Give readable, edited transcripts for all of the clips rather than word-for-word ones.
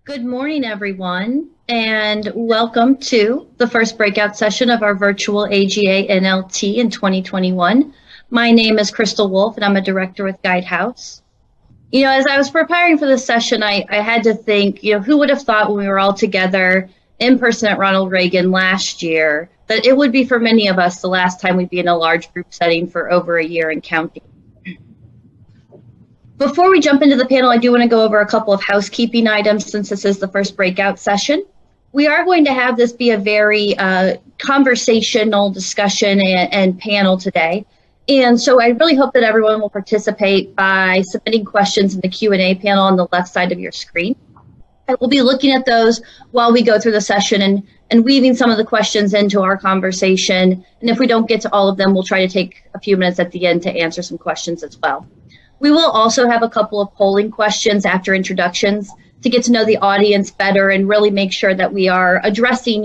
Good morning, everyone, and welcome to the first breakout session of our virtual AGA NLT in 2021. My name is Crystal Wolf, and I'm a director with Guidehouse. As I was preparing for this session, I had to think, who would have thought when we were all together in person at Ronald Reagan last year that it would be for many of us the last time we'd be in a large group setting for over a year and counting. Before we jump into the panel, I do want to go over a couple of housekeeping items since this is the first breakout session. We are going to have this be a very conversational discussion and panel today. And so I really hope that everyone will participate by submitting questions in the Q&A panel on the left side of your screen. I will be looking at those while we go through the session and weaving some of the questions into our conversation. And if we don't get to all of them, we'll try to take a few minutes at the end to answer some questions as well. We will also have a couple of polling questions after introductions to get to know the audience better and really make sure that we are addressing,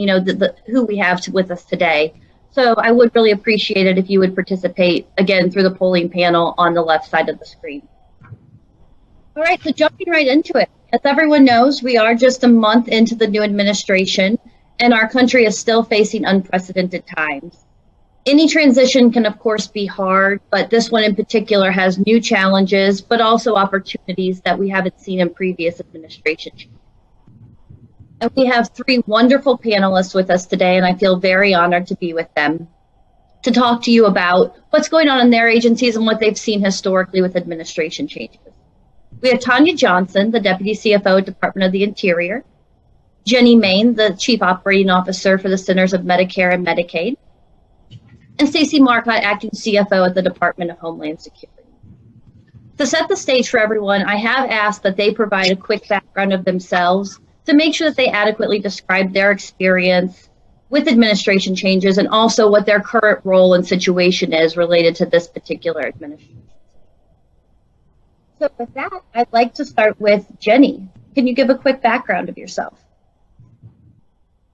who we have with us today. So I would really appreciate it if you would participate, again, through the polling panel on the left side of the screen. All right, so jumping right into it. As everyone knows, we are just a month into the new administration, and our country is still facing unprecedented times. Any transition can, of course, be hard, but this one in particular has new challenges, but also opportunities that we haven't seen in previous administrations. And we have three wonderful panelists with us today, and I feel very honored to be with them to talk to you about what's going on in their agencies and what they've seen historically with administration changes. We have Tanya Johnson, the Deputy CFO at Department of the Interior, Jenny Main, the Chief Operating Officer for the Centers of Medicare and Medicaid, and Stacy Marcotte, Acting CFO at the Department of Homeland Security. To set the stage for everyone, I have asked that they provide a quick background of themselves to make sure that they adequately describe their experience with administration changes and also what their current role and situation is related to this particular administration. So with that, I'd like to start with Jenny. Can you give a quick background of yourself?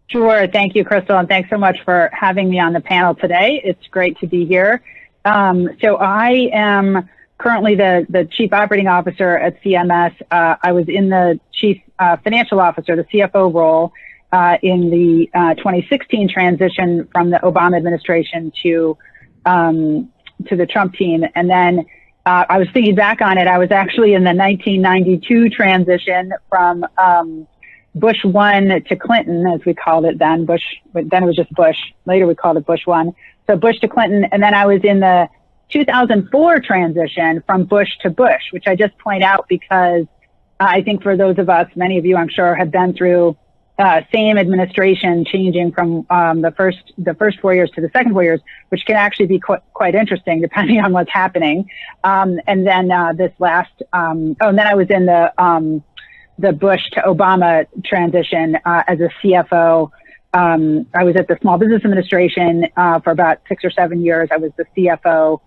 Sure. Thank you, Crystal, and thanks so much for having me on the panel today. It's great to be here. So I am currently the Chief Operating Officer at CMS. I was in the Chief Financial Officer, the CFO role, in the 2016 transition from the Obama administration to the Trump team. And then I was thinking back on it, I was actually in the 1992 transition from Bush 1 to Clinton, as we called it then. Then it was just Bush. Later we called it Bush 1. So Bush to Clinton. And then I was in the 2004 transition from Bush to Bush, which I just point out because I think for those of us, many of you I'm sure have been through same administration changing from the first 4 years to the second 4 years, which can actually be quite interesting depending on what's happening. And then this last, and then I was in the Bush to Obama transition as a CFO. I was at the Small Business Administration for about 6 or 7 years. I was the CFO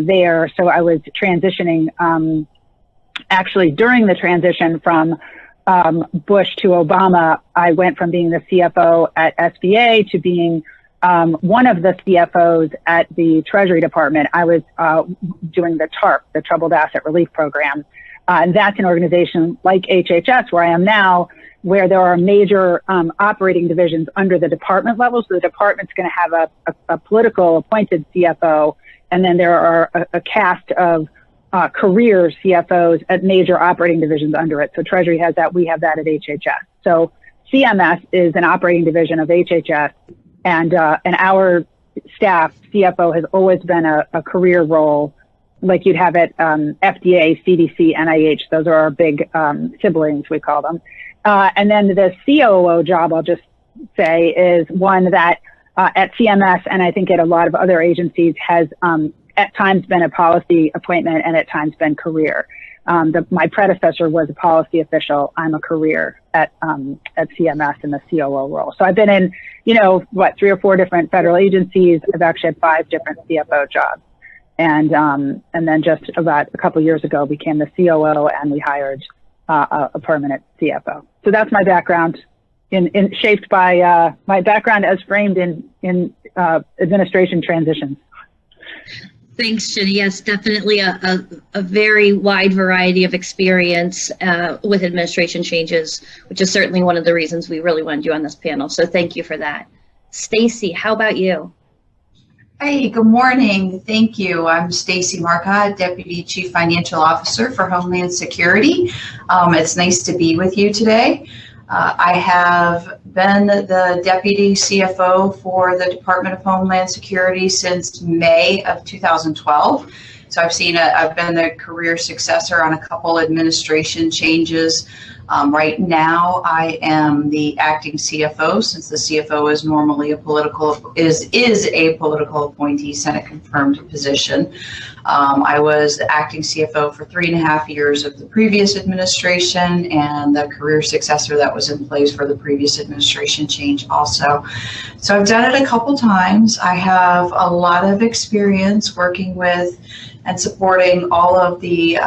there. So I was transitioning, actually during the transition from Bush to Obama, I went from being the CFO at SBA to being one of the CFOs at the Treasury Department. I was doing the TARP, the Troubled Asset Relief Program. And that's an organization like HHS, where I am now, where there are major operating divisions under the department level. So the department's going to have a political appointed CFO, and then there are a cast of career CFOs at major operating divisions under it. So Treasury has that. We have that at HHS. So CMS is an operating division of HHS, and our staff CFO has always been a career role, like you'd have at FDA, CDC, NIH. Those are our big siblings, we call them. And then the COO job, I'll just say, is one that at CMS, and I think at a lot of other agencies, has at times been a policy appointment and at times been career. My predecessor was a policy official. I'm a career at CMS in the COO role. So I've been in, 3 or 4 different federal agencies. I've actually had 5 different CFO jobs. And then just about a couple of years ago became the COO, and we hired a permanent CFO. So that's my background, shaped by my background as framed in administration transitions. Thanks, Jenny. Yes, definitely a very wide variety of experience with administration changes, which is certainly one of the reasons we really wanted you on this panel. So thank you for that. Stacy, how about you? Hey, good morning. Thank you. I'm Stacy Marcotte, Deputy Chief Financial Officer for Homeland Security. It's nice to be with you today. I have been the Deputy CFO for the Department of Homeland Security since May of 2012. So I've been the career successor on a couple administration changes. Right now, I am the acting CFO, since the CFO is normally a political appointee, Senate confirmed position. I was the acting CFO for 3.5 years of the previous administration, and the career successor that was in place for the previous administration change also. So I've done it a couple times. I have a lot of experience working with and supporting all of the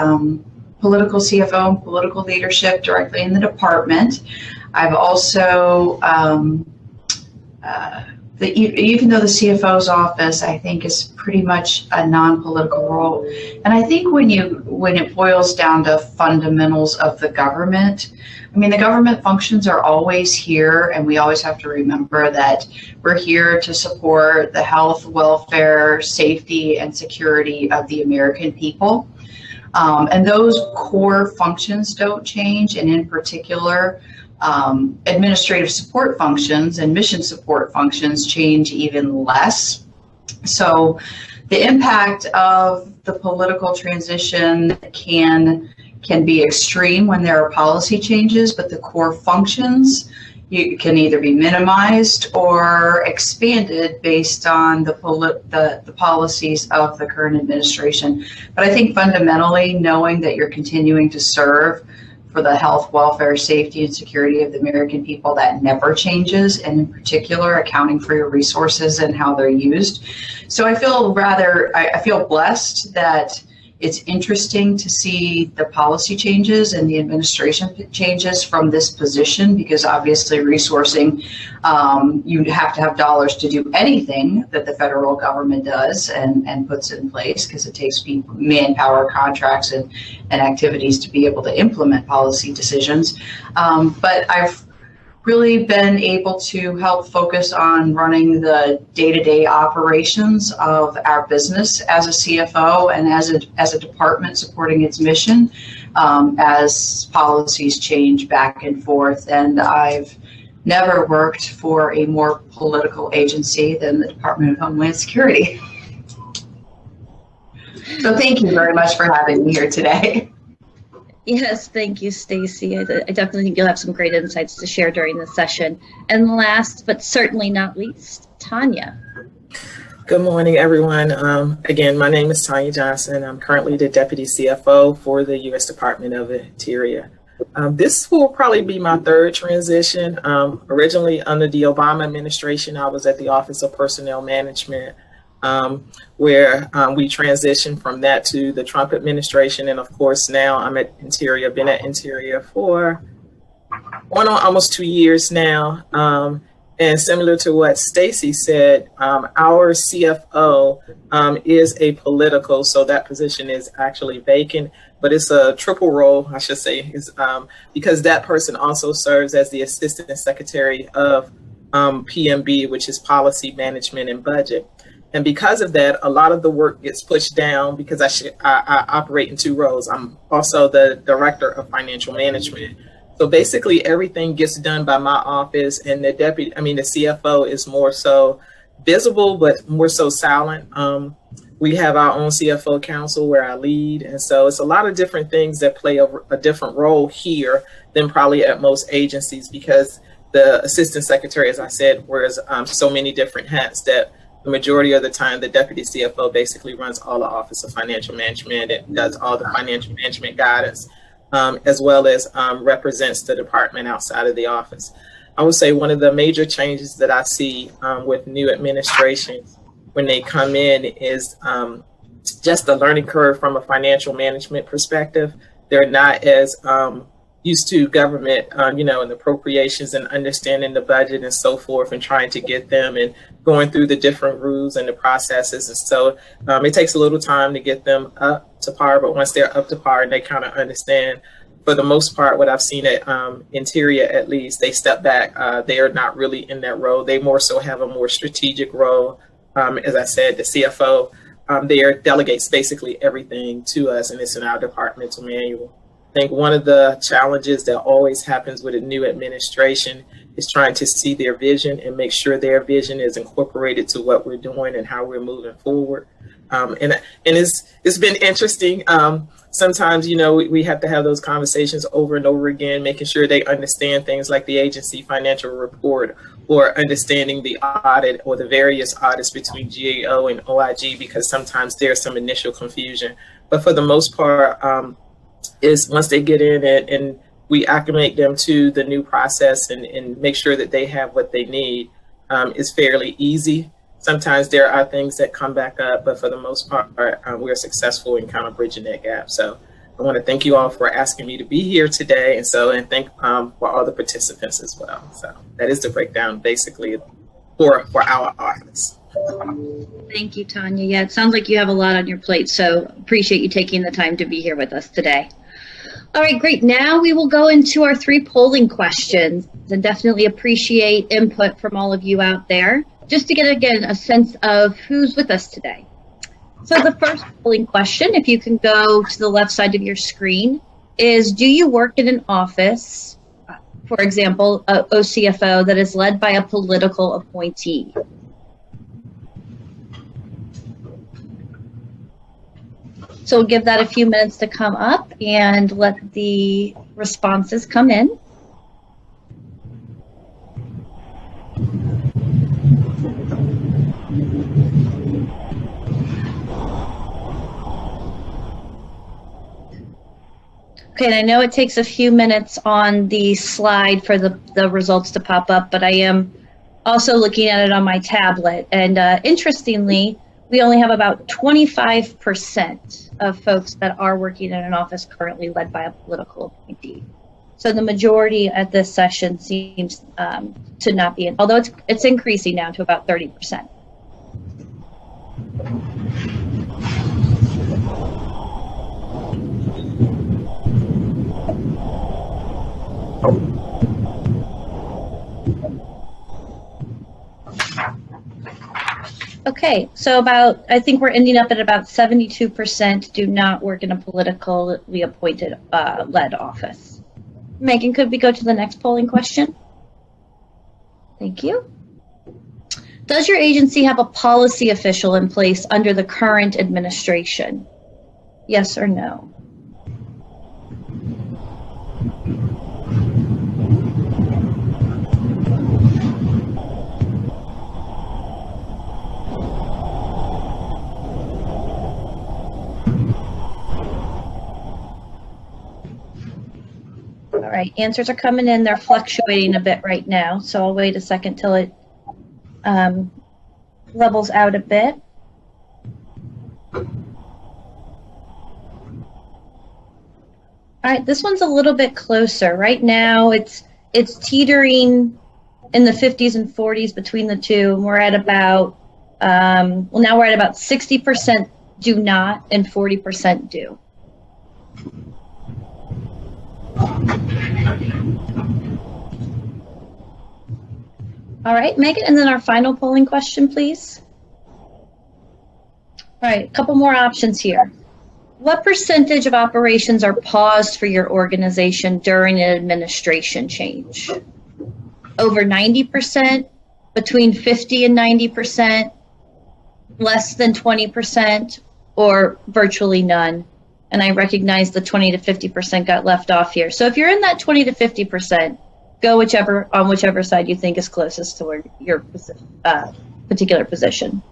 political CFO and political leadership directly in the department. I've also, even though the CFO's office, I think, is pretty much a non-political role. And I think when it boils down to fundamentals of the government, I mean, the government functions are always here, and we always have to remember that we're here to support the health, welfare, safety, and security of the American people. And those core functions don't change, and in particular, administrative support functions and mission support functions change even less. So the impact of the political transition can be extreme when there are policy changes, but the core functions can either be minimized or expanded based on the policies of the current administration. But I think fundamentally, knowing that you're continuing to serve for the health, welfare, safety, and security of the American people, that never changes, and in particular, accounting for your resources and how they're used. So I feel blessed that it's interesting to see the policy changes and the administration changes from this position, because obviously resourcing, you have to have dollars to do anything that the federal government does and puts in place, because it takes people, manpower, contracts, and activities to be able to implement policy decisions. But I've really been able to help focus on running the day-to-day operations of our business as a CFO and as a department supporting its mission as policies change back and forth. And I've never worked for a more political agency than the Department of Homeland Security. So thank you very much for having me here today. Yes, thank you, Stacy. I definitely think you'll have some great insights to share during this session. And last, but certainly not least, Tanya. Good morning, everyone. Again, my name is Tanya Johnson. I'm currently the Deputy CFO for the U.S. Department of Interior. This will probably be my third transition. Originally, under the Obama administration, I was at the Office of Personnel Management, where we transitioned from that to the Trump administration. And of course, now I'm at Interior, been at Interior for almost 2 years now. And similar to what Stacy said, our CFO is apolitical, so that position is actually vacant, but it's a triple role, I should say, because that person also serves as the Assistant Secretary of PMB, which is Policy Management and Budget. And because of that, a lot of the work gets pushed down because I operate in two roles. I'm also the Director of Financial Management. So basically everything gets done by my office, and the CFO is more so visible, but more so silent. We have our own CFO council where I lead. And so it's a lot of different things that play a different role here than probably at most agencies, because the Assistant Secretary, as I said, wears so many different hats that the majority of the time, the Deputy CFO basically runs all the Office of Financial Management and does all the financial management guidance, as well as represents the department outside of the office. I would say one of the major changes that I see with new administrations when they come in is just the learning curve from a financial management perspective. They're not as used to government, and appropriations and understanding the budget and so forth and trying to get them and going through the different rules and the processes. And so it takes a little time to get them up to par, but once they're up to par and they kind of understand, for the most part, what I've seen at Interior, at least, they step back. They are not really in that role. They more so have a more strategic role. As I said, the CFO there delegates basically everything to us, and it's in our departmental manual. I think one of the challenges that always happens with a new administration is trying to see their vision and make sure their vision is incorporated to what we're doing and how we're moving forward. And it's been interesting. Sometimes, we have to have those conversations over and over again, making sure they understand things like the agency financial report or understanding the audit or the various audits between GAO and OIG, because sometimes there's some initial confusion. But for the most part, is once they get in it and we acclimate them to the new process and make sure that they have what they need, is fairly easy. Sometimes there are things that come back up, but for the most part, we're successful in kind of bridging that gap. So I want to thank you all for asking me to be here today, and thank for all the participants as well. So that is the breakdown, basically, for our office. Thank you, Tanya. Yeah, it sounds like you have a lot on your plate, so appreciate you taking the time to be here with us today. All right, great. Now we will go into our 3 polling questions, and definitely appreciate input from all of you out there, just to get, again, a sense of who's with us today. So the first polling question, if you can go to the left side of your screen, is do you work in an office, for example, a OCFO, that is led by a political appointee? So we'll give that a few minutes to come up and let the responses come in. Okay, and I know it takes a few minutes on the slide for the results to pop up, but I am also looking at it on my tablet. And interestingly, we only have about 25% of folks that are working in an office currently led by a political appointee. So the majority at this session seems to not be, although it's increasing now to about 30%. Okay, so I think we're ending up at about 72% do not work in a politically appointed led office. Megan, could we go to the next polling question? Thank you. Does your agency have a policy official in place under the current administration? Yes or no? All right, answers are coming in. They're fluctuating a bit right now, so I'll wait a second till it levels out a bit. All right, this one's a little bit closer. Right now, it's teetering in the 50s and 40s between the two, and we're at about, now we're at about 60% do not and 40% do. All right, Megan, and then our final polling question, please. All right, a couple more options here. What percentage of operations are paused for your organization during an administration change? Over 90%, between 50 and 90%, less than 20%, or virtually none? And I recognize the 20 to 50% got left off here. So if you're in that 20 to 50%, go on whichever side you think is closest to where your particular position.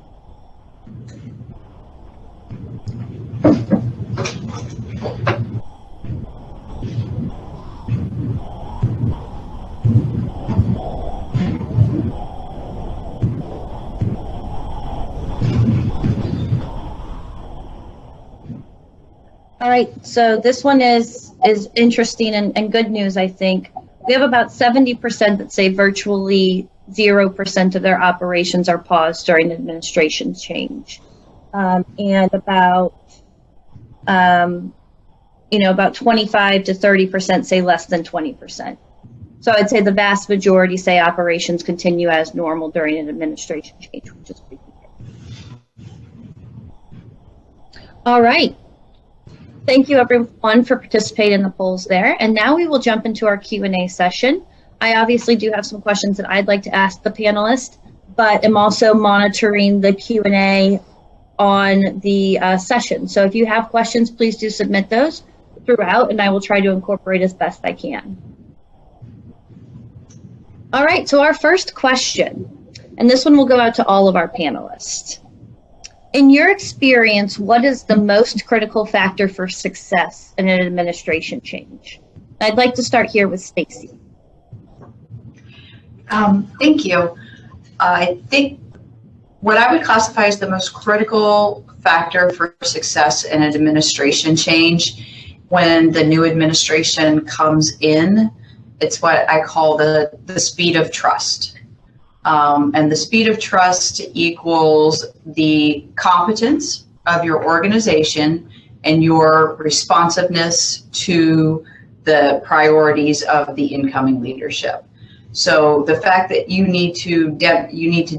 All All right, so this one is interesting and good news, I think. We have about 70% that say virtually 0% of their operations are paused during administration change. And about 25 to 30% say less than 20%. So I'd say the vast majority say operations continue as normal during an administration change, which is pretty good. All right. Thank you everyone for participating in the polls there. And now we will jump into our Q&A session. I obviously do have some questions that I'd like to ask the panelists, but I'm also monitoring the Q&A on the session. So if you have questions, please do submit those throughout, and I will try to incorporate as best I can. All right, so our first question, and this one will go out to all of our panelists. In your experience, what is the most critical factor for success in an administration change? I'd like to start here with Stacey. Thank you. I think what I would classify as the most critical factor for success in an administration change when the new administration comes in, it's what I call the speed of trust. And the speed of trust equals the competence of your organization and your responsiveness to the priorities of the incoming leadership. So the fact that you need to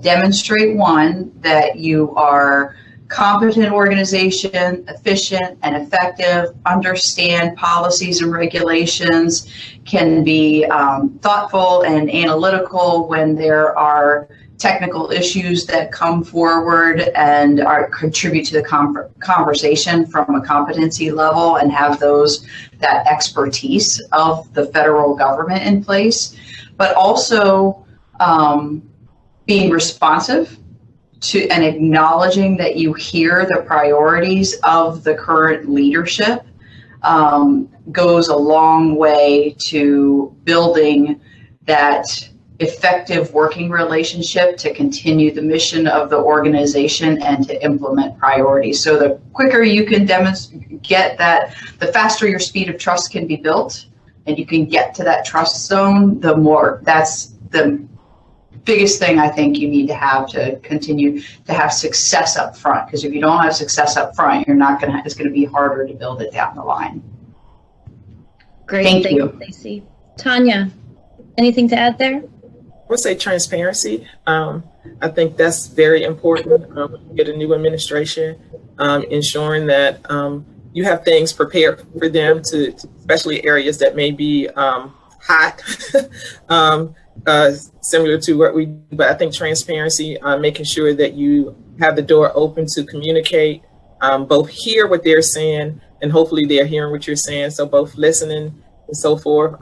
demonstrate, one, that you are competent organization, efficient and effective, understand policies and regulations, can be thoughtful and analytical when there are technical issues that come forward and contribute to the conversation from a competency level, and have that expertise of the federal government in place, but also being responsive to and acknowledging that you hear the priorities of the current leadership goes a long way to building that effective working relationship to continue the mission of the organization and to implement priorities. So the quicker you can get that, the faster your speed of trust can be built, and you can get to that trust zone, the more. That's the biggest thing I think you need to have to continue to have success up front. Because if you don't have success up front, it's going to be harder to build it down the line. Great, thank you, Stacey. Tanya, anything to add there? I would say transparency. I think that's very important when you get a new administration, ensuring that you have things prepared for them, especially areas that may be hot, similar to what we do. But I think transparency, making sure that you have the door open to communicate, both hear what they're saying, and hopefully they're hearing what you're saying. So both listening and so forth,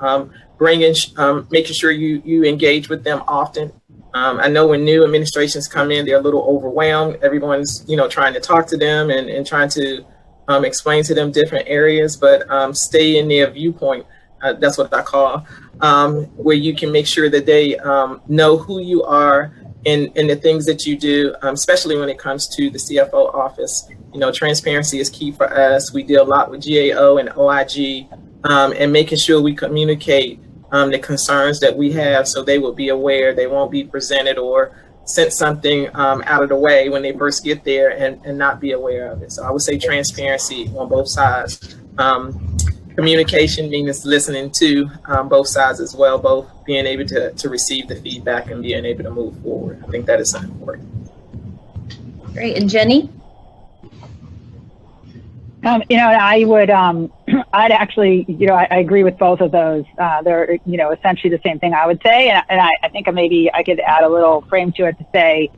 making sure you engage with them often. I know when new administrations come in, they're a little overwhelmed. Everyone's, trying to talk to them and trying to explain to them different areas, but stay in their viewpoint. That's what I call, where you can make sure that they know who you are and the things that you do, especially when it comes to the CFO office. Transparency is key for us. We deal a lot with GAO and OIG, and making sure we communicate the concerns that we have, so they will be aware. They won't be presented or sent something out of the way when they first get there and not be aware of it. So I would say transparency on both sides. Communication means listening to both sides as well, both being able to receive the feedback and being able to move forward. I think that is important. Great. And Jenny? I would, I'd actually, I agree with both of those. They're, essentially the same thing I would say. And I think maybe I could add a little frame to it to say,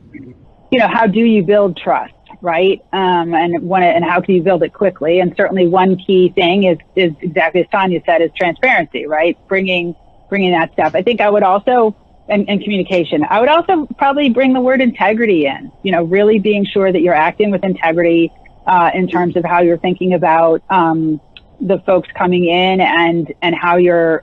how do you build trust, right? And how can you build it quickly? And certainly one key thing is exactly as Tanya said, is transparency, right? Bringing that stuff. I think I would also, and communication, I would also probably bring the word integrity in, really being sure that you're acting with integrity, in terms of how you're thinking about the folks coming in and how you're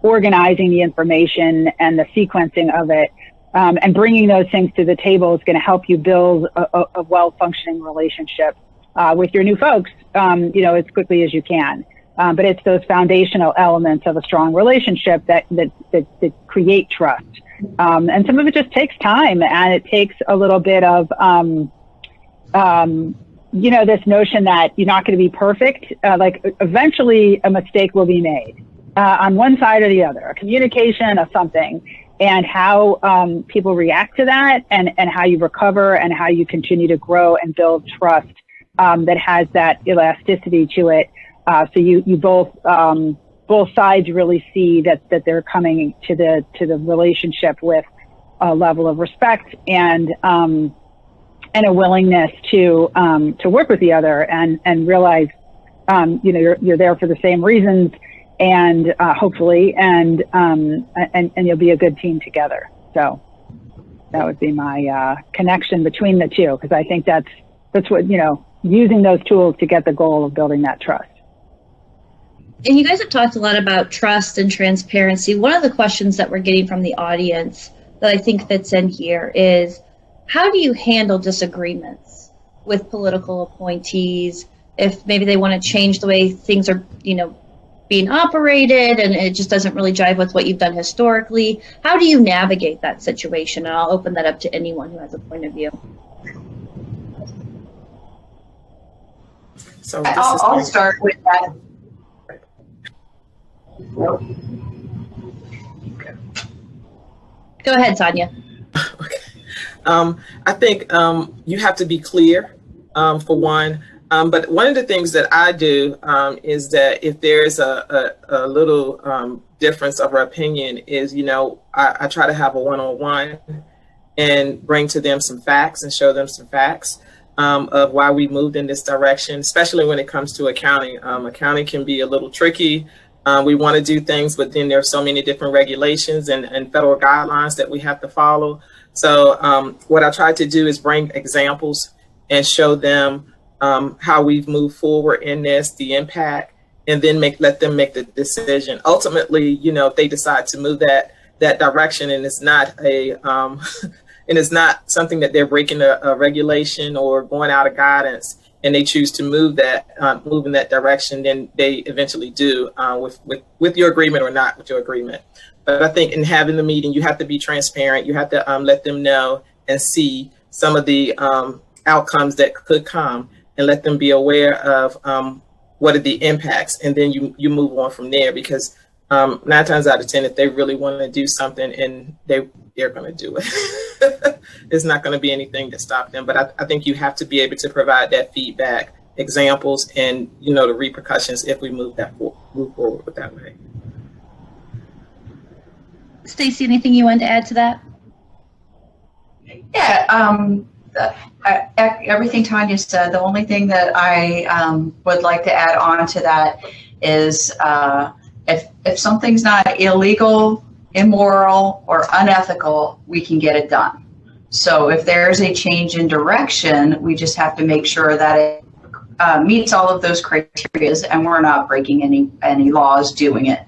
organizing the information and the sequencing of it, and bringing those things to the table is going to help you build a well-functioning relationship with your new folks, as quickly as you can. But it's those foundational elements of a strong relationship that create trust. And some of it just takes time, and it takes a little bit of, this notion that you're not going to be perfect. Eventually a mistake will be made on one side or the other, a communication of something, and how people react to that, and how you recover, and how you continue to grow and build trust that has that elasticity to it. So you both sides really see that they're coming to the relationship with a level of respect and a willingness to work with the other, and realize you're there for the same reasons, and hopefully and you'll be a good team together. So that would be my connection between the two, because I think that's what, using those tools to get the goal of building that trust. And you guys have talked a lot about trust and transparency. One of the questions that we're getting from the audience that I think fits in here is, how do you handle disagreements with political appointees if maybe they want to change the way things are, being operated, and it just doesn't really jive with what you've done historically? How do you navigate that situation? And I'll open that up to anyone who has a point of view. So I'll start with that. Okay. Go ahead, Tanya. Okay. I think you have to be clear, for one. But one of the things that I do is that if there's a little difference of our opinion is, I try to have a one-on-one and bring to them some facts and show them some facts of why we moved in this direction, especially when it comes to accounting. Accounting can be a little tricky. We want to do things, but then there are so many different regulations and federal guidelines that we have to follow. So what I try to do is bring examples and show them how we've moved forward in this, the impact, and then let them make the decision. Ultimately, if they decide to move that direction, and it's not and it's not something that they're breaking a regulation or going out of guidance, and they choose to move in that direction, then they eventually do, with your agreement or not with your agreement. But I think in having the meeting, you have to be transparent. You have to let them know and see some of the outcomes that could come, and let them be aware of what are the impacts, and then you move on from there. Because 9 times out of 10, if they really want to do something, and they're going to do it. There's not going to be anything to stop them. But I think you have to be able to provide that feedback, examples, and the repercussions if we move forward with that way. Stacey, anything you wanted to add to that? Yeah, everything Tanya said. The only thing that I would like to add on to that is if something's not illegal, immoral, or unethical, we can get it done. So if there's a change in direction, we just have to make sure that it meets all of those criteria, and we're not breaking any laws doing it.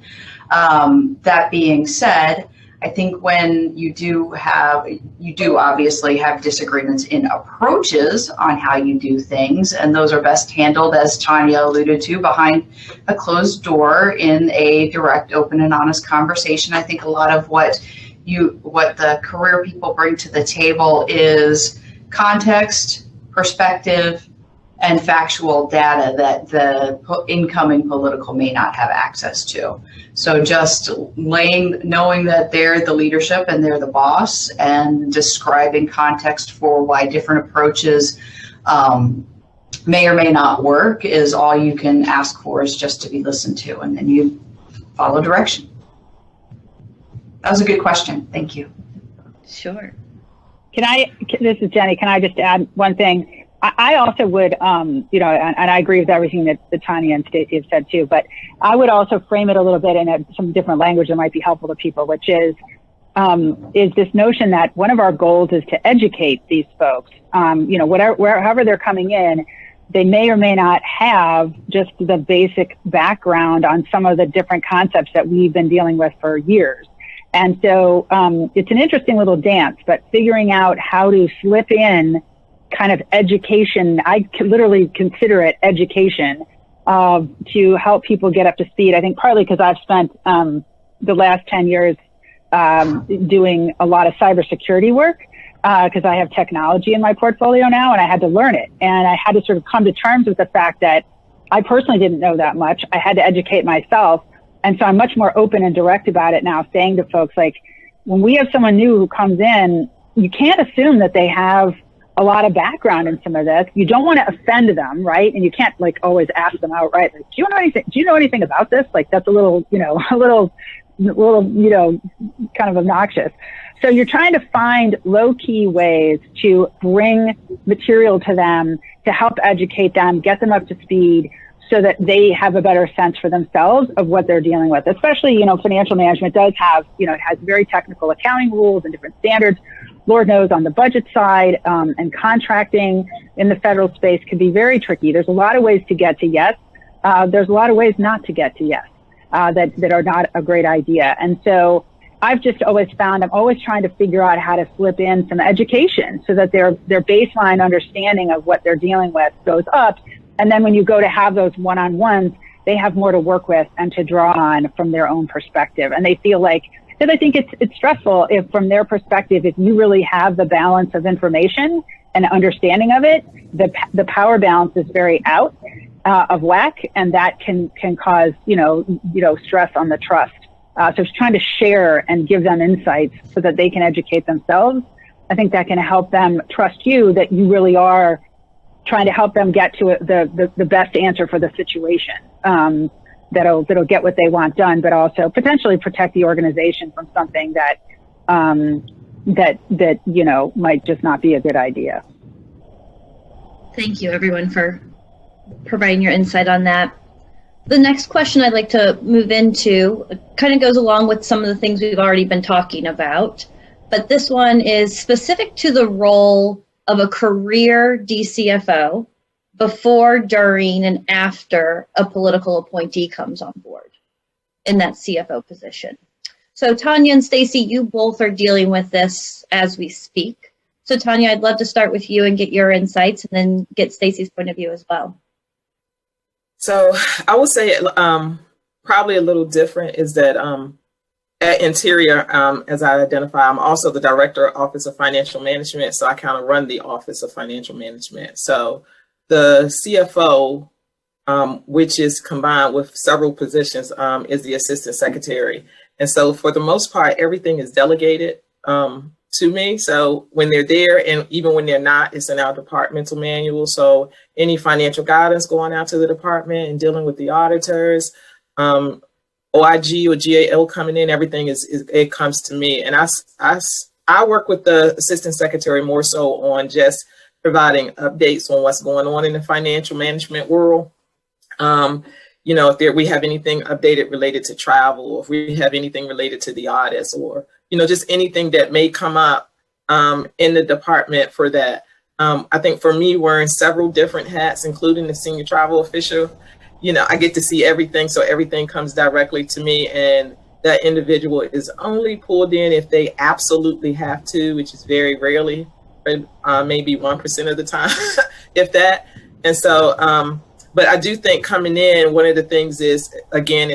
That being said, I think when you do obviously have disagreements in approaches on how you do things, and those are best handled, as Tanya alluded to, behind a closed door in a direct, open, and honest conversation. I think a lot of what the career people bring to the table is context, perspective, and factual data that the incoming political may not have access to. So just knowing that they're the leadership and they're the boss, and describing context for why different approaches may or may not work is all you can ask for, is just to be listened to, and then you follow direction. That was a good question. Thank you. Sure. This is Jenny. Can I just add one thing? I also would, and I agree with everything that Tanya and Stacey have said too, but I would also frame it a little bit in some different language that might be helpful to people, which is this notion that one of our goals is to educate these folks. Wherever they're coming in, they may or may not have just the basic background on some of the different concepts that we've been dealing with for years. And so it's an interesting little dance, but figuring out how to slip in kind of education. I literally consider it education to help people get up to speed. I think partly because I've spent the last 10 years doing a lot of cybersecurity work because I have technology in my portfolio now, and I had to learn it. And I had to sort of come to terms with the fact that I personally didn't know that much. I had to educate myself. And so I'm much more open and direct about it now, saying to folks, like, when we have someone new who comes in, you can't assume that they have a lot of background in some of this. You don't want to offend them, right? And you can't like always ask them outright, like, do you know anything about this? Like, that's a little, a little, kind of obnoxious. So you're trying to find low-key ways to bring material to them, to help educate them, get them up to speed, so that they have a better sense for themselves of what they're dealing with. Especially, financial management does have, it has very technical accounting rules and different standards. Lord knows on the budget side and contracting in the federal space can be very tricky. There's a lot of ways to get to yes. There's a lot of ways not to get to yes that are not a great idea. And so I've just always found I'm always trying to figure out how to slip in some education so that their baseline understanding of what they're dealing with goes up. And then when you go to have those one-on-ones, they have more to work with and to draw on from their own perspective. And they feel like, because I think it's stressful if from their perspective, if you really have the balance of information and understanding of it, the power balance is very out of whack, and that can cause, stress on the trust. So it's trying to share and give them insights so that they can educate themselves. I think that can help them trust you, that you really are trying to help them get to the best answer for the situation. That'll get what they want done, but also potentially protect the organization from something that might just not be a good idea. Thank you, everyone, for providing your insight on that. The next question I'd like to move into kind of goes along with some of the things we've already been talking about, but this one is specific to the role of a career DCFO before, during, and after a political appointee comes on board in that CFO position. So Tanya and Stacy, you both are dealing with this as we speak. So Tanya, I'd love to start with you and get your insights, and then get Stacy's point of view as well. So I would say probably a little different is that at Interior, as I identify, I'm also the Director, Office of Financial Management. So I kind of run the Office of Financial Management. So the CFO, which is combined with several positions, is the Assistant Secretary. And so for the most part, everything is delegated to me. So when they're there, and even when they're not, it's in our departmental manual. So any financial guidance going out to the department and dealing with the auditors, OIG or GAL coming in, everything it comes to me. And I work with the Assistant Secretary more so on just providing updates on what's going on in the financial management world. If we have anything updated related to travel, or if we have anything related to the audits, or, just anything that may come up in the department for that. I think for me, wearing several different hats, including the senior travel official, I get to see everything. So everything comes directly to me, and that individual is only pulled in if they absolutely have to, which is very rarely, maybe 1% of the time, if that. And so, but I do think coming in, one of the things is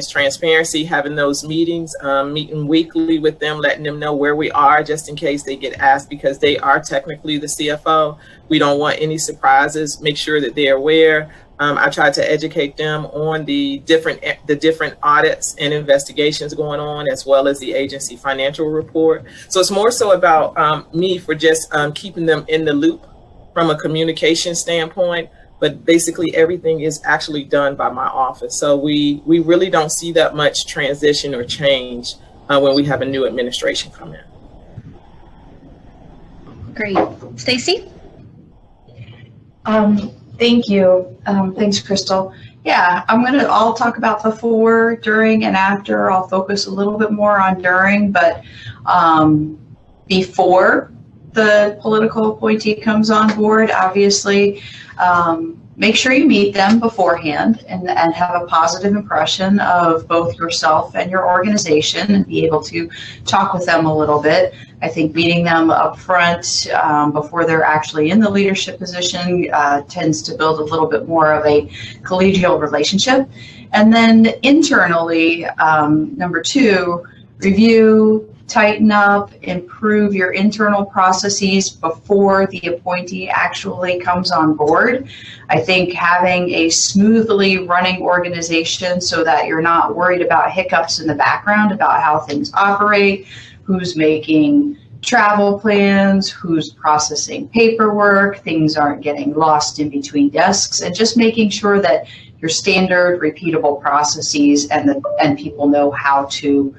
transparency, having those meetings, meeting weekly with them, letting them know where we are, just in case they get asked, because they are technically the CFO. We don't want any surprises, make sure that they're aware. I try to educate them on the different audits and investigations going on, as well as the agency financial report. So it's more so about me for just keeping them in the loop from a communication standpoint. But basically everything is actually done by my office. So we really don't see that much transition or change when we have a new administration come in. Great. Stacy? Thank you. Thanks, Crystal. Yeah, I'll talk about before, during, and after. I'll focus a little bit more on during, but before the political appointee comes on board, obviously, make sure you meet them beforehand and have a positive impression of both yourself and your organization and be able to talk with them a little bit. I think meeting them up front before they're actually in the leadership position tends to build a little bit more of a collegial relationship. And then internally, number 2, review, tighten up, improve your internal processes before the appointee actually comes on board. I think having a smoothly running organization so that you're not worried about hiccups in the background about how things operate, who's making travel plans, who's processing paperwork, things aren't getting lost in between desks, and just making sure that your standard repeatable processes and people know how to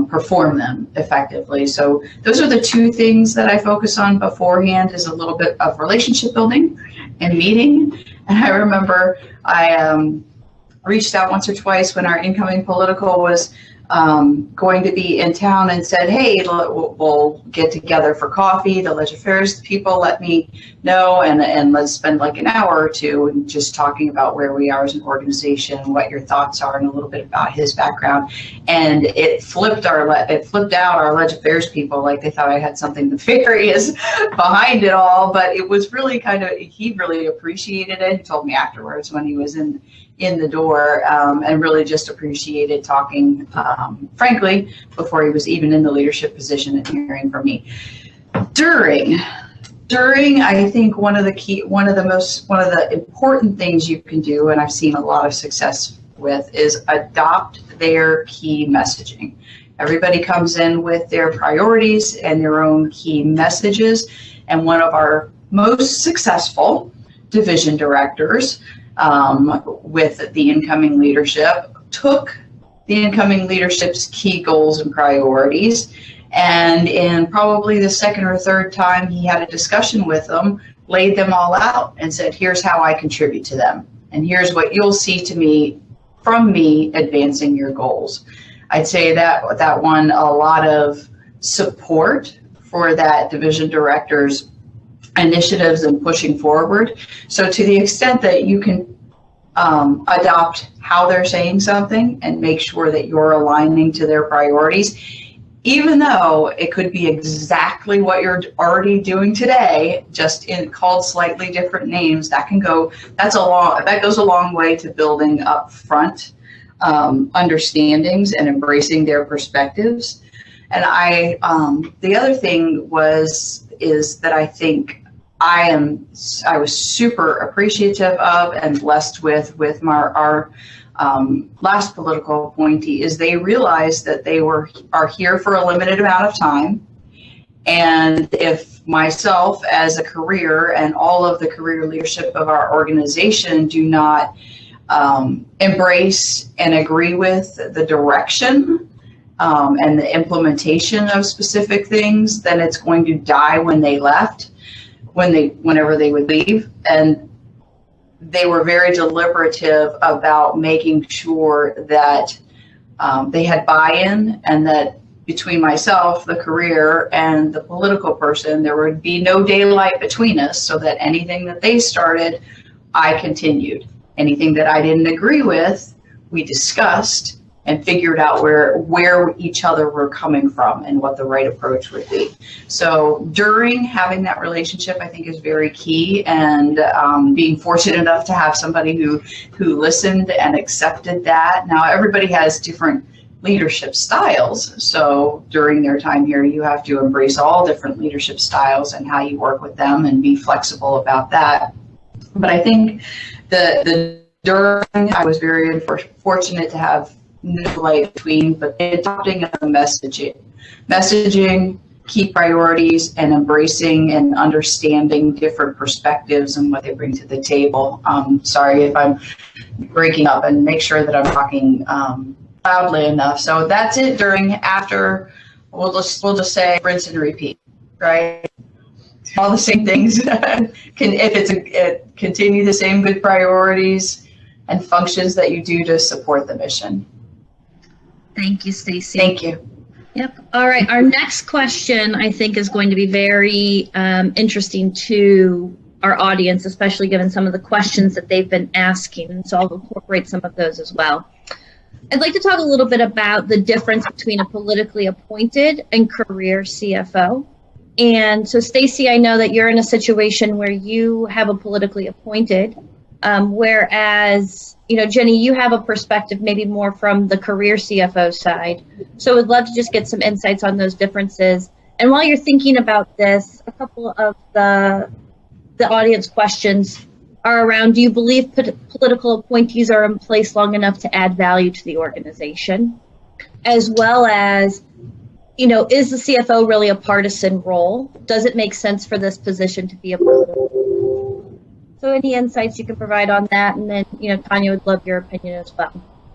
perform them effectively. So those are the 2 things that I focus on beforehand, is a little bit of relationship building and meeting. And I remember I reached out once or twice when our incoming political was going to be in town and said, hey, we'll get together for coffee. The Legis Affairs people let me know, and let's spend like an hour or 2 and just talking about where we are as an organization, what your thoughts are, and a little bit about his background. And it flipped out our Legis Affairs people, like they thought I had something nefarious behind it all. But it was really he really appreciated it. He told me afterwards when he was in the door, and really just appreciated talking, frankly, before he was even in the leadership position and hearing from me. During, I think one of the important things you can do, and I've seen a lot of success with, is adopt their key messaging. Everybody comes in with their priorities and their own key messages, and one of our most successful division directors with the incoming leadership took the incoming leadership's key goals and priorities, and in probably the 2nd or 3rd time he had a discussion with them, laid them all out and said, here's how I contribute to them, and here's what you'll see from me advancing your goals. I'd say that won a lot of support for that division director's initiatives and pushing forward. So to the extent that you can adopt how they're saying something and make sure that you're aligning to their priorities, even though it could be exactly what you're already doing today, just called slightly different names, that goes a long way to building up front understandings and embracing their perspectives. And the other thing is that I think I was super appreciative of and blessed with our last political appointee, is they realized that they are here for a limited amount of time. And if myself as a career and all of the career leadership of our organization do not embrace and agree with the direction and the implementation of specific things, then it's going to die when they left. Whenever they would leave. And they were very deliberative about making sure that they had buy-in, and that between myself, the career, and the political person, there would be no daylight between us, so that anything that they started, I continued. Anything that I didn't agree with, we discussed and figured out where each other were coming from and what the right approach would be. So during having that relationship, I think, is very key, and being fortunate enough to have somebody who listened and accepted that. Now, everybody has different leadership styles, so during their time here, you have to embrace all different leadership styles and how you work with them and be flexible about that. But I think during, I was very fortunate to have no light between, but adopting the messaging, key priorities, and embracing and understanding different perspectives and what they bring to the table. Sorry if I'm breaking up, and make sure that I'm talking loudly enough. So that's it. After, we'll just say rinse and repeat, right? All the same things. Continue the same good priorities and functions that you do to support the mission. Thank you, Stacy. Thank you. Yep. All right. Our next question, I think, is going to be very interesting to our audience, especially given some of the questions that they've been asking. And so I'll incorporate some of those as well. I'd like to talk a little bit about the difference between a politically appointed and career CFO. And so, Stacey, I know that you're in a situation where you have a politically appointed, whereas, Jenny, you have a perspective maybe more from the career CFO side. So we'd love to just get some insights on those differences. And while you're thinking about this, a couple of the audience questions are around, do you believe political appointees are in place long enough to add value to the organization? As well as, is the CFO really a partisan role? Does it make sense for this position to be a political? So any insights you can provide on that? And then, Tanya, would love your opinion as well.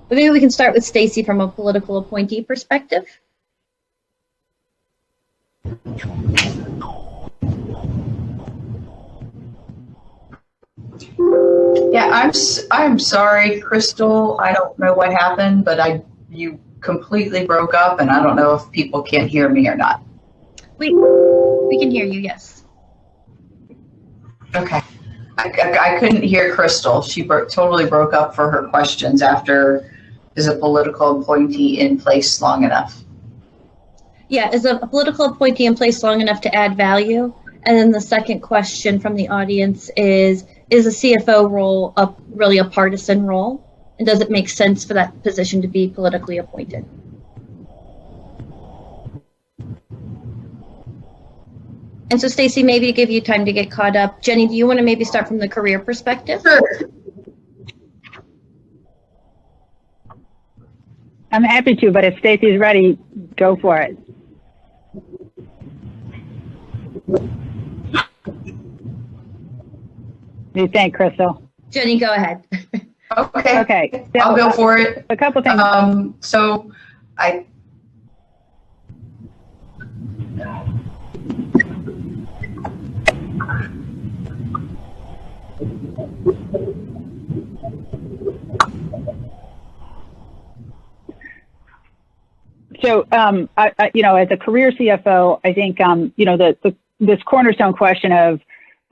But maybe we can start with Stacey from a political appointee perspective. Yeah, I'm sorry, Crystal. I don't know what happened, but you completely broke up, and I don't know if people can't hear me or not. We can hear you, yes. Okay. I couldn't hear Crystal. She totally broke up for her questions after, is a political appointee in place long enough? Yeah, is a political appointee in place long enough to add value? And then the second question from the audience is a CFO role really a partisan role? And does it make sense for that position to be politically appointed? And so, Stacey, maybe to give you time to get caught up. Jenny, do you want to maybe start from the career perspective? Sure. I'm happy to, but if Stacey's ready, go for it. What do you think, Crystal? Jenny, go ahead. Okay. So, I'll go for it. A couple things. As a career CFO, I think, this cornerstone question of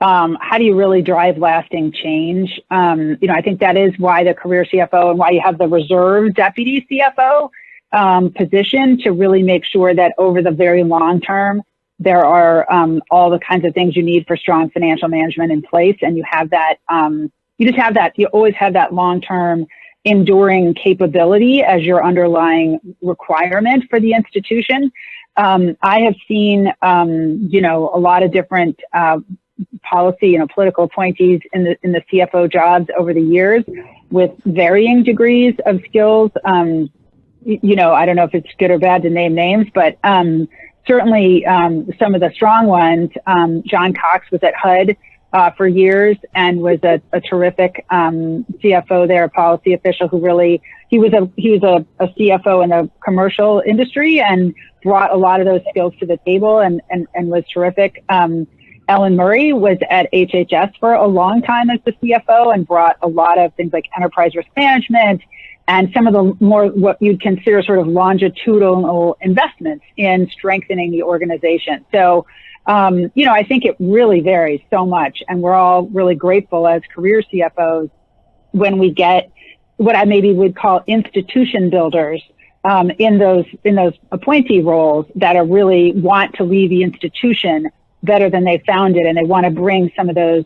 how do you really drive lasting change? I think that is why the career CFO and why you have the reserve deputy CFO position, to really make sure that over the very long term, there are all the kinds of things you need for strong financial management in place. And you have that, you always have that long-term enduring capability as your underlying requirement for the institution. I have seen, a lot of different policy, political appointees in the CFO jobs over the years with varying degrees of skills. I don't know if it's good or bad to name names, but certainly some of the strong ones. John Cox was at HUD for years and was a terrific CFO there, a policy official who really, he was a CFO in the commercial industry and brought a lot of those skills to the table and was terrific. Ellen Murray was at HHS for a long time as the CFO and brought a lot of things like enterprise risk management and some of the more what you'd consider sort of longitudinal investments in strengthening the organization. So, I think it really varies so much, and we're all really grateful as career CFOs when we get what I maybe would call institution builders in those appointee roles that are really want to leave the institution better than they found it, and they want to bring some of those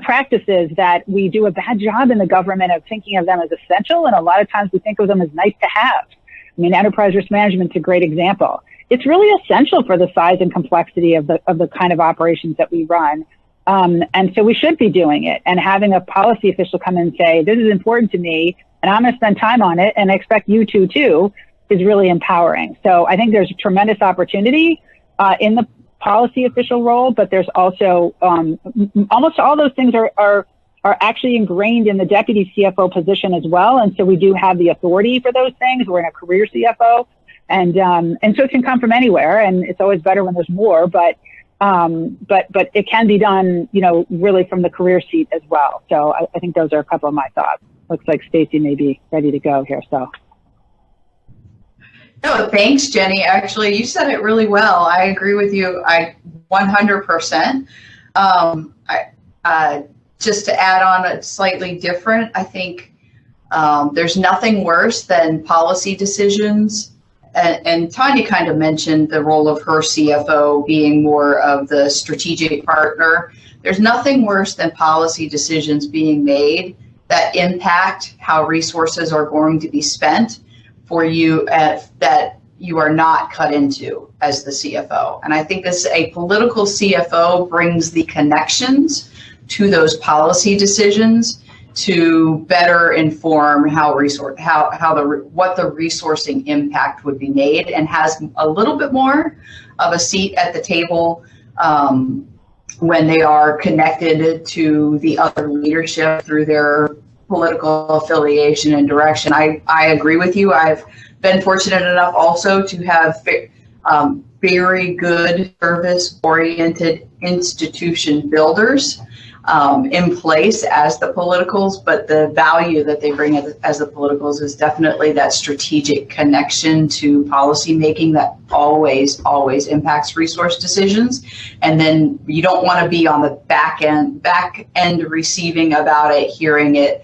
practices that we do a bad job in the government of thinking of them as essential, and a lot of times we think of them as nice to have. I mean, enterprise risk management is a great example. It's really essential for the size and complexity of the kind of operations that we run. And so we should be doing it, and having a policy official come in and say, this is important to me, and I'm going to spend time on it, and I expect you to too, is really empowering. So I think there's a tremendous opportunity in the policy official role, but there's also almost all those things are actually ingrained in the deputy CFO position as well. And so we do have the authority for those things. We're in a career CFO, and so it can come from anywhere, and it's always better when there's more, but it can be done, really from the career seat as well. So I think those are a couple of my thoughts. Looks like Stacey may be ready to go here. So. No, thanks, Jenny. Actually, you said it really well. I agree with you. 100%. Just to add on a slightly different, I think there's nothing worse than policy decisions. And Tanya kind of mentioned the role of her CFO being more of the strategic partner. There's nothing worse than policy decisions being made that impact how resources are going to be spent for you that you are not cut into as the CFO. And I think this a political CFO brings the connections to those policy decisions to better inform what the resourcing impact would be made, and has a little bit more of a seat at the table when they are connected to the other leadership through their political affiliation and direction. I agree with you. I've been fortunate enough also to have very good service-oriented institution builders in place as the politicals, but the value that they bring as the politicals is definitely that strategic connection to policy making that always impacts resource decisions. And then you don't want to be on the back end receiving about it, hearing about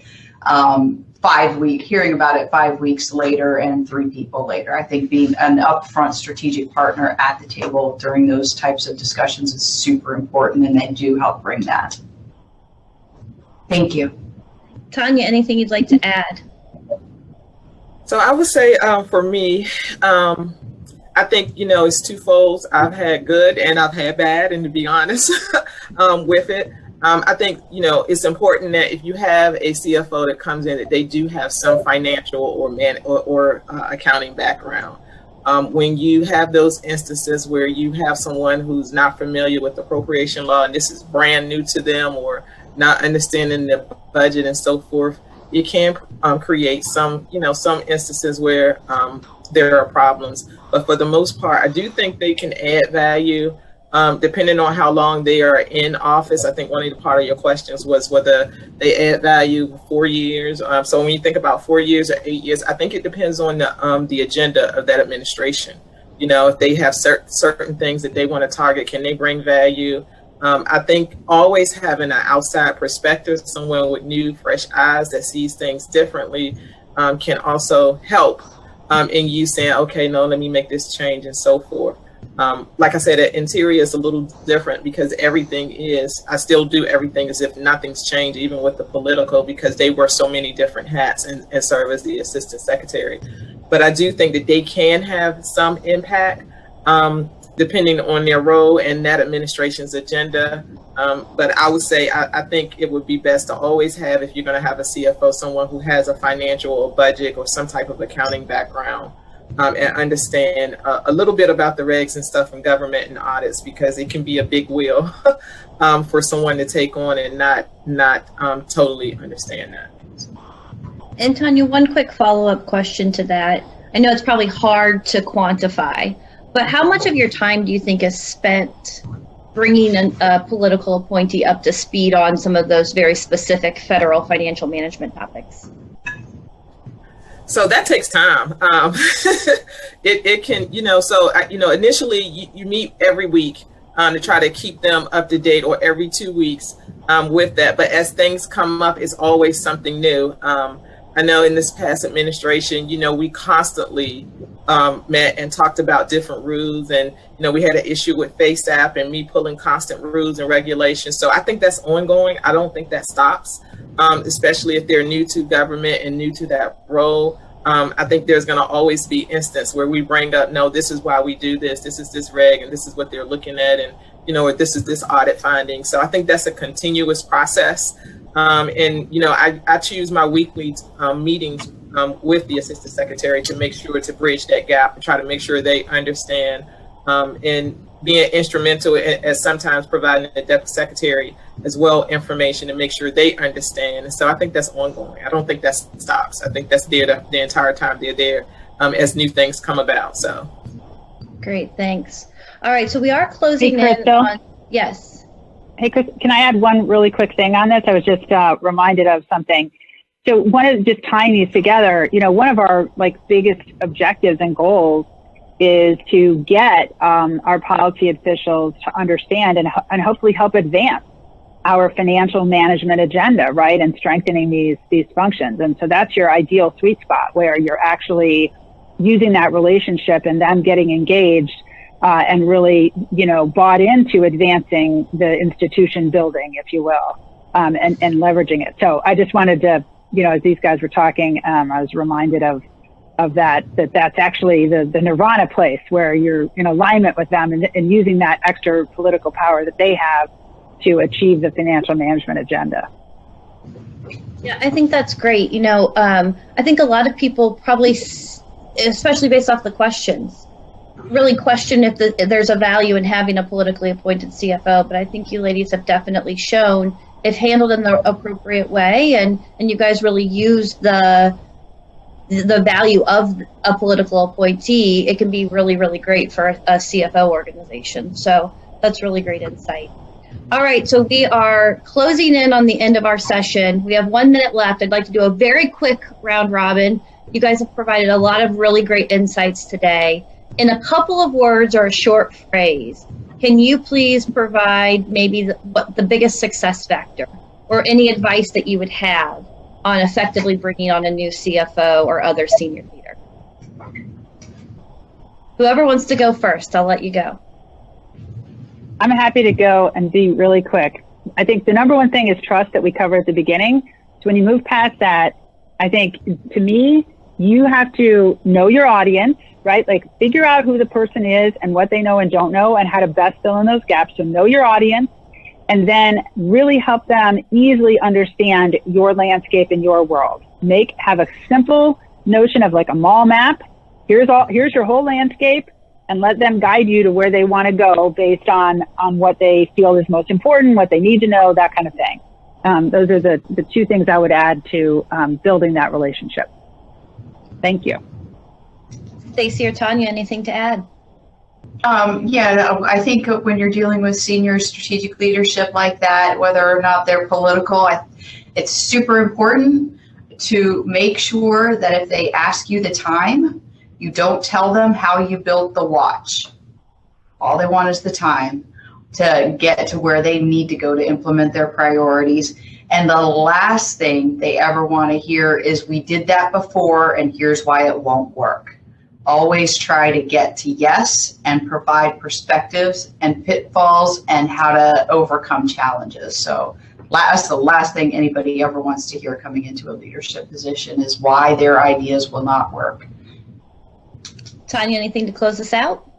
it 5 weeks later and 3 people later. I think being an upfront strategic partner at the table during those types of discussions is super important, and they do help bring that. Thank you. Tanya, anything you'd like to add? So I would say for me, I think, it's twofold. I've had good and I've had bad, and to be honest with it, I think, it's important that if you have a CFO that comes in, that they do have some financial or accounting background. When you have those instances where you have someone who's not familiar with appropriation law and this is brand new to them, or not understanding the budget and so forth, it can create some instances where there are problems. But for the most part, I do think they can add value depending on how long they are in office. I think one of the part of your questions was whether they add value 4 years. So when you think about 4 years or 8 years, I think it depends on the agenda of that administration. If they have certain things that they want to target, can they bring value? I think always having an outside perspective, someone with new, fresh eyes that sees things differently, can also help in you saying, okay, no, let me make this change and so forth. Like I said, interior is a little different because I still do everything as if nothing's changed, even with the political, because they wear so many different hats and serve as the assistant secretary. But I do think that they can have some impact depending on their role and that administration's agenda. But I would say, I think it would be best to always have, if you're going to have a CFO, someone who has a financial or budget or some type of accounting background, and understand a little bit about the regs and stuff in government and audits, because it can be a big wheel for someone to take on and not totally understand that. And Tanya, one quick follow-up question to that. I know it's probably hard to quantify, but how much of your time do you think is spent bringing a political appointee up to speed on some of those very specific federal financial management topics? So that takes time. It can, so initially you meet every week to try to keep them up to date, or every 2 weeks with that. But as things come up, it's always something new. I know in this past administration, we constantly met and talked about different rules, and we had an issue with FASAP and me pulling constant rules and regulations. So I think that's ongoing. I don't think that stops, especially if they're new to government and new to that role. I think there's going to always be instance where we bring up, no, this is why we do this. This is this reg, and this is what they're looking at, and or this is this audit finding. So I think that's a continuous process. I choose my weekly meetings with the assistant secretary to make sure to bridge that gap and try to make sure they understand, and being instrumental as sometimes providing the deputy secretary as well information to make sure they understand. And so I think that's ongoing. I don't think that stops. I think that's there the entire time they're there as new things come about. So great, thanks. All right, so we are closing in on, yes. Hey, Chris, can I add one really quick thing on this? I was just reminded of something. So just tying these together, one of our biggest objectives and goals is to get our policy officials to understand and hopefully help advance our financial management agenda, right, and strengthening these functions. And so that's your ideal sweet spot, where you're actually using that relationship and them getting engaged and really, bought into advancing the institution building, if you will, and leveraging it. So I just wanted to, as these guys were talking, I was reminded of that's actually the nirvana place, where you're in alignment with them and using that extra political power that they have to achieve the financial management agenda. Yeah, I think that's great. I think a lot of people probably, especially based off the questions, really question if there's a value in having a politically appointed CFO. But I think you ladies have definitely shown, if handled in the appropriate way, and you guys really use the value of a political appointee, it can be really, really great for a CFO organization. So that's really great insight. All right, so we are closing in on the end of our session. We have 1 minute left. I'd like to do a very quick round robin. You guys have provided a lot of really great insights today. In a couple of words or a short phrase, can you please provide maybe the biggest success factor or any advice that you would have on effectively bringing on a new CFO or other senior leader? Whoever wants to go first, I'll let you go. I'm happy to go and be really quick. I think the number one thing is trust, that we covered at the beginning. So when you move past that, I think, to me, you have to know your audience, right? Like, figure out who the person is and what they know and don't know and how to best fill in those gaps. So know your audience, and then really help them easily understand your landscape and your world. Have a simple notion of like a mall map. Here's your whole landscape, and let them guide you to where they want to go based on what they feel is most important, what they need to know, that kind of thing. Those are the two things I would add to building that relationship. Thank you. Stacey or Tanya, anything to add? I think when you're dealing with senior strategic leadership like that, whether or not they're political, it's super important to make sure that if they ask you the time, you don't tell them how you built the watch. All they want is the time to get to where they need to go to implement their priorities. And the last thing they ever want to hear is, we did that before and here's why it won't work. Always try to get to yes and provide perspectives and pitfalls and how to overcome challenges. So that's the last thing anybody ever wants to hear coming into a leadership position, is why their ideas will not work. Tanya, anything to close us out?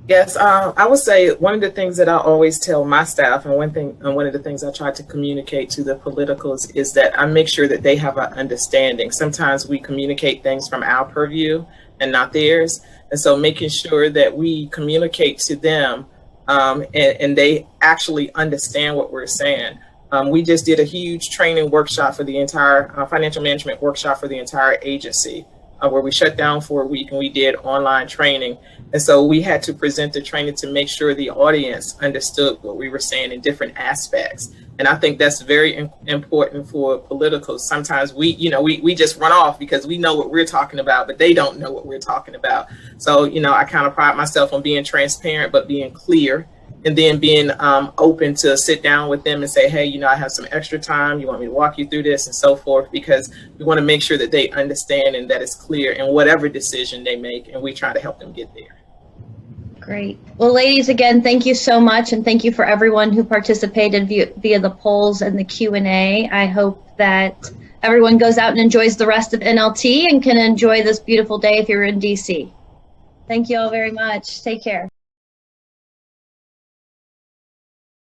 Yes, I would say one of the things that I always tell my staff, and one of the things I try to communicate to the politicals, is that I make sure that they have an understanding. Sometimes we communicate things from our purview and not theirs. And so making sure that we communicate to them and they actually understand what we're saying. We just did a huge training workshop for the entire financial management workshop for the entire agency, where we shut down for a week and we did online training. And so we had to present the training to make sure the audience understood what we were saying in different aspects. And I think that's very important for politicals. Sometimes we just run off because we know what we're talking about, but they don't know what we're talking about. So, I kind of pride myself on being transparent, but being clear, and then being open to sit down with them and say, hey, I have some extra time. You want me to walk you through this and so forth, because we want to make sure that they understand and that it's clear in whatever decision they make. And we try to help them get there. Great. Well, ladies, again, thank you so much. And thank you for everyone who participated via the polls and the Q&A. I hope that everyone goes out and enjoys the rest of NLT and can enjoy this beautiful day if you're in DC. Thank you all very much. Take care.